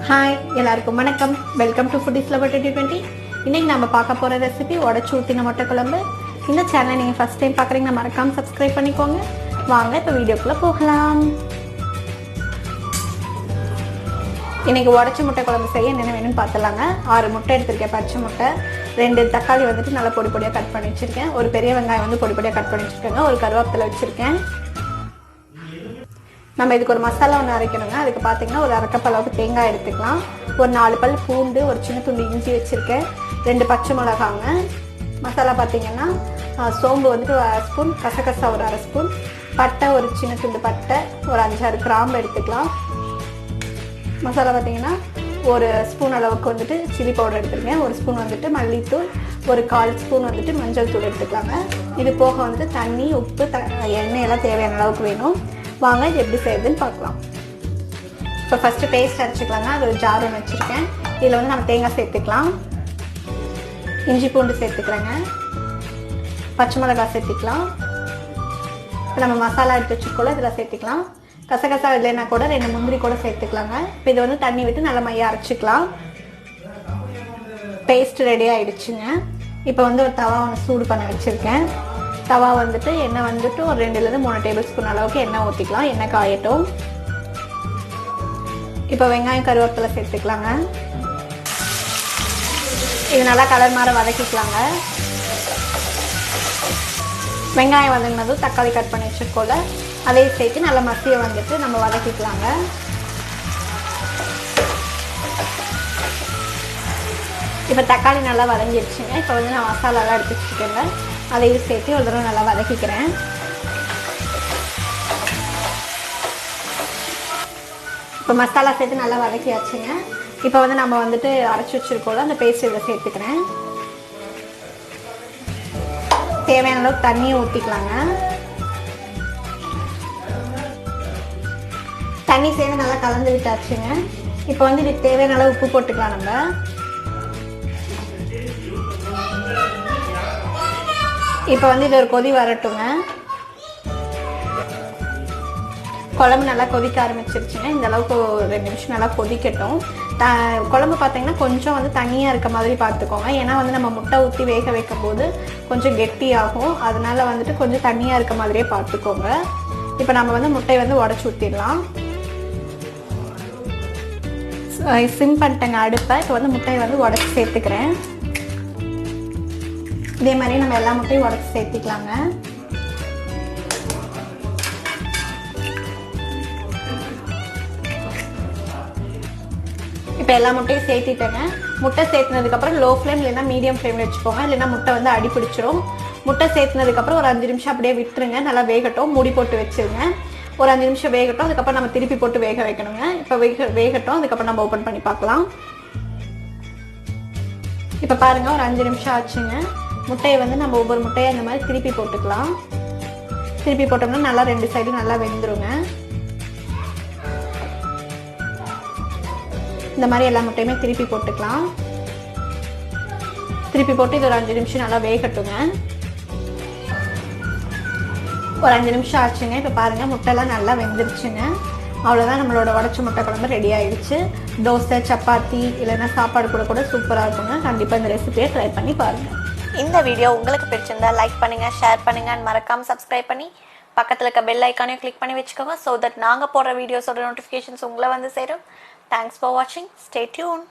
Hi எல்லாருக்கும் வணக்கம். Welcome to foodies lover 2020. இன்னைக்கு நம்ம பார்க்க போகிற ரெசிபி உடச்சி ஊற்றின முட்டை குழம்பு. இந்த சேனலை நீங்கள் ஃபஸ்ட் டைம் பார்க்குறீங்கன்னா மறக்காமல் சப்ஸ்கிரைப் பண்ணிக்கோங்க. வாங்க இப்போ வீடியோக்குள்ளே போகலாம். இன்றைக்கி உடச்சி முட்டை குழம்பு செய்ய என்னென்ன வேணும்னு பார்த்துலாங்க. 6 முட்டை எடுத்திருக்கேன், பச்சை முட்டை. 2 தக்காளி வந்துட்டு நல்லா பொடி பொடியாக கட் பண்ணி வச்சுருக்கேன். ஒரு பெரிய வெங்காயம் வந்து பொடி பொடியாக கட் பண்ணி வச்சுருக்கேங்க. ஒரு கருவேப்பிலை வச்சுருக்கேன். நம்ம இதுக்கு ஒரு மசாலா ஒன்று அரைக்கணுங்க. அதுக்கு பார்த்தீங்கன்னா ஒரு 1/2 கப் அளவுக்கு தேங்காய் எடுத்துக்கலாம். ஒரு 4 பல் பூண்டு, ஒரு சின்ன துண்டு இஞ்சி வச்சுருக்கேன். 2 பச்சை மிளகாங்க. மசாலா பார்த்தீங்கன்னா சோம்பு வந்துட்டு ஒரு 1/2 ஸ்பூன், கசகசா ஒரு 1/2 ஸ்பூன், பட்டை ஒரு சின்ன துண்டு பட்டை, ஒரு 5-6 கிராம்பு எடுத்துக்கலாம். மசாலா பார்த்தீங்கன்னா ஒரு ஸ்பூன் அளவுக்கு வந்துட்டு சில்லி பவுடர் எடுத்துருக்கேன். ஒரு ஸ்பூன் வந்துட்டு மல்லித்தூள், ஒரு 1/4 ஸ்பூன் வந்துட்டு மஞ்சள் தூள் எடுத்துக்கலாங்க. இது போக வந்துட்டு தண்ணி, உப்பு, எண்ணெய் எல்லாம் தேவையான அளவுக்கு வேணும். வாங்க இது எப்படி செய்யுதுன்னு பார்க்கலாம். இப்போ ஃபஸ்ட்டு பேஸ்ட் அரைச்சிக்கலாங்க. அது ஒரு ஜார் ஒன்று வச்சுருக்கேன். இதில் வந்து நம்ம தேங்காய் சேர்த்துக்கலாம், இஞ்சி பூண்டு சேர்த்துக்கிறேங்க, பச்சை மிளகாய் சேர்த்துக்கலாம். இப்போ நம்ம மசாலா எடுத்து வச்சுக்கோல இதில் சேர்த்துக்கலாம். கசகசா இல்லைன்னா கூட 2 முந்திரி கூட சேர்த்துக்கலாங்க. இப்போ இதை வந்து தண்ணி விட்டு நல்லா மையாக அரைச்சிக்கலாம். பேஸ்ட் ரெடி ஆகிடுச்சுங்க. இப்போ வந்து ஒரு தவா ஒன்று சூடு பண்ண வச்சுருக்கேன். தவா வந்துட்டு எண்ணெய் வந்துட்டு ஒரு 2-3 டேபிள் ஸ்பூன் அளவுக்கு எண்ணெய் ஊற்றிக்கலாம். எண்ணெய் காயட்டும். இப்போ வெங்காயம் கருவேப்பிலை சேர்த்துக்கலாங்க. இது நல்லா கலர் மாற வதக்கிக்கலாங்க. வெங்காயம் வதங்கினதும் தக்காளி கட் பண்ணி வச்சுருக்கோல அதே சேர்த்து நல்லா மசியை வந்துட்டு நம்ம வதக்கிக்கலாங்க. இப்போ தக்காளி நல்லா வதங்கிடுச்சுங்க. இப்போ வந்து நான் மசாலாலாம் எடுத்து வச்சுருக்கேங்க. அதையும் சேர்த்து ஒரு தடவை நல்லா வதக்கிக்கிறேன். இப்போ மசாலா சேர்த்து நல்லா வதக்கியாச்சுங்க. இப்போ வந்து நம்ம வந்துட்டு அரைச்சி வச்சுருக்கோம்ல அந்த பேஸ்ட் இதில் சேர்த்துக்கிறேன். தேவையான அளவுக்கு தண்ணியை ஊற்றிக்கலாங்க. தண்ணி சேர்த்து நல்லா கலந்து விட்டாச்சுங்க. இப்போ வந்து இதுக்கு தேவையான அளவு உப்பு போட்டுக்கலாம். நம்ம இப்போ வந்து இது ஒரு கொதி வரட்டுங்க. குழம்பு நல்லா கொதிக்க ஆரம்பிச்சிருச்சுங்க. இந்த அளவுக்கு 2 நிமிஷம் நல்லா கொதிக்கட்டும். குழம்பு பார்த்தீங்கன்னா கொஞ்சம் வந்து தண்ணியாக இருக்க மாதிரி பார்த்துக்கோங்க. ஏன்னா வந்து நம்ம முட்டை ஊற்றி வேக வைக்கும் போது கொஞ்சம் கெட்டியாகும். அதனால வந்துட்டு கொஞ்சம் தண்ணியாக இருக்க மாதிரியே பார்த்துக்கோங்க. இப்போ நம்ம வந்து முட்டையை வந்து உடச்சி ஊற்றிடலாம். சிம் பண்ணிட்டேங்க அடுப்பை. இப்போ வந்து முட்டையை வந்து உடச்சி சேர்த்துக்கிறேன். இதே மாதிரி நம்ம எல்லா முட்டையும் உடச்சி சேர்த்திக்கலாங்க. இப்போ எல்லா முட்டையும் சேர்த்திட்டேங்க. முட்டை சேர்த்துனதுக்கப்புறம் லோ ஃப்ளேம் இல்லைன்னா மீடியம் ஃப்ளேமில் வச்சுக்கோங்க. இல்லைன்னா முட்டை வந்து அடி பிடிச்சிரும். முட்டை சேர்த்துனதுக்கப்புறம் ஒரு 5 நிமிஷம் அப்படியே விட்டுருங்க. நல்லா வேகட்டும். மூடி போட்டு வச்சுருங்க. ஒரு 5 நிமிஷம் வேகட்டும். அதுக்கப்புறம் நம்ம திருப்பி போட்டு வேக வைக்கணுங்க. இப்போ வேகட்டும். அதுக்கப்புறம் நம்ம ஓப்பன் பண்ணி பார்க்கலாம். இப்போ பாருங்கள், ஒரு 5 நிமிஷம் ஆச்சுங்க. முட்டையை வந்து நம்ம ஒவ்வொரு முட்டையை அந்த மாதிரி திருப்பி போட்டுக்கலாம். திருப்பி போட்டோம்னா நல்லா 2 சைடும் நல்லா வெந்துருங்க. இந்த மாதிரி எல்லா முட்டையுமே திருப்பி போட்டுக்கலாம். திருப்பி போட்டு இது ஒரு 5 நிமிஷம் நல்லா வேகட்டுங்க. ஒரு 5 நிமிஷம் ஆச்சுங்க. இப்போ பாருங்கள், முட்டைலாம் நல்லா வெந்துருச்சுங்க. அவ்வளோதான், நம்மளோட உடச்ச முட்டை குழம்பு ரெடி ஆகிடுச்சு. தோசை, சப்பாத்தி இல்லைன்னா சாப்பாடு கூட சூப்பராக இருக்குங்க. கண்டிப்பாக இந்த ரெசிபியை ட்ரை பண்ணி பாருங்கள். இந்த வீடியோ உங்களுக்கு பிடிச்சிருந்தா லைக் பண்ணுங்கள், ஷேர் பண்ணுங்கள், அண்ட் மறக்காமல் சப்ஸ்கிரைப் பண்ணி பக்கத்தில் இருக்க பெல் ஐக்கானையும் கிளிக் பண்ணி வச்சுக்கோங்க. ஸோ தட் நாங்கள் போடுற வீடியோஸோட நோட்டிஃபிகேஷன்ஸ் உங்களை வந்து சேரும். தேங்க்ஸ் ஃபார் வாட்சிங். Stay tune.